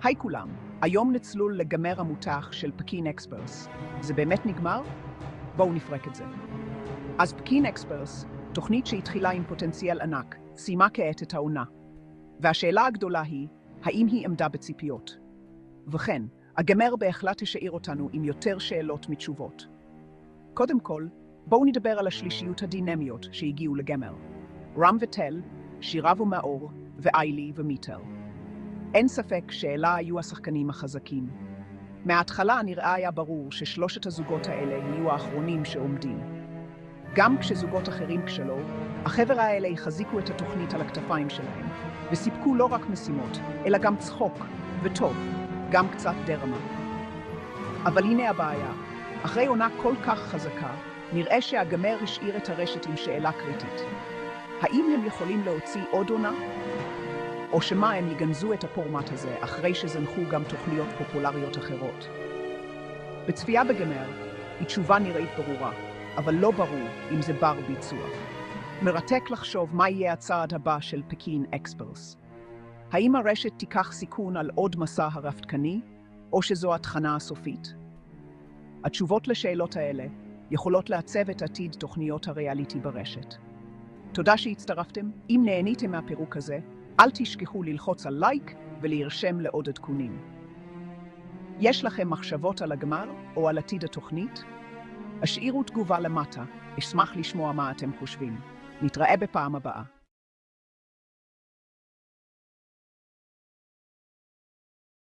היי כולם, היום נצלול לגמר המותח של פקין אקספרס. זה באמת נגמר? בואו נפרק את זה. אז פקין אקספרס, תוכנית שהתחילה עם פוטנציאל ענק, סיימה כעת את העונה. והשאלה הגדולה היא, האם היא עמדה בציפיות? וכן, הגמר בהחלט תשאיר אותנו עם יותר שאלות מתשובות. קודם כל, בואו נדבר על השלישיות הדינמיות שהגיעו לגמר. רם וטל, שירה ומאור, ואיילי ומיטל. אין ספק שאלה היו השחקנים החזקים. מההתחלה נראה היה ברור ששלושת הזוגות האלה יהיו האחרונים שעומדים. גם כשזוגות אחרים כשלו, החבר'ה האלה החזיקו את התוכנית על הכתפיים שלהם, וסיפקו לא רק משימות, אלא גם צחוק וטוב, גם קצת דרמה. אבל הנה הבעיה, אחרי עונה כל כך חזקה, נראה שהגמר השאיר את הרשת עם שאלה קריטית. האם הם יכולים להוציא עוד עונה? או שמה הם יגנזו את הפורמט הזה אחרי שזנחו גם תוכניות פופולריות אחרות? בצפייה בגמר, התשובה נראית ברורה, אבל לא ברור אם זה בר ביצוע. מרתק לחשוב מה יהיה הצעד הבא של פקין אקספרס. האם הרשת תיקח סיכון על עוד מסע הרפתקני, או שזו התחנה הסופית? התשובות לשאלות האלה יכולות לעצב את עתיד תוכניות הריאליטי ברשת. תודה שהצטרפתם. אם נהניתם מהפירוק הזה, אל תשכחו ללחוץ על לייק ולהירשם לעוד עדכונים. יש לכם מחשבות על הגמר או על עתיד התוכנית? השאירו תגובה למטה, אשמח לשמוע מה אתם חושבים. נתראה בפעם הבאה.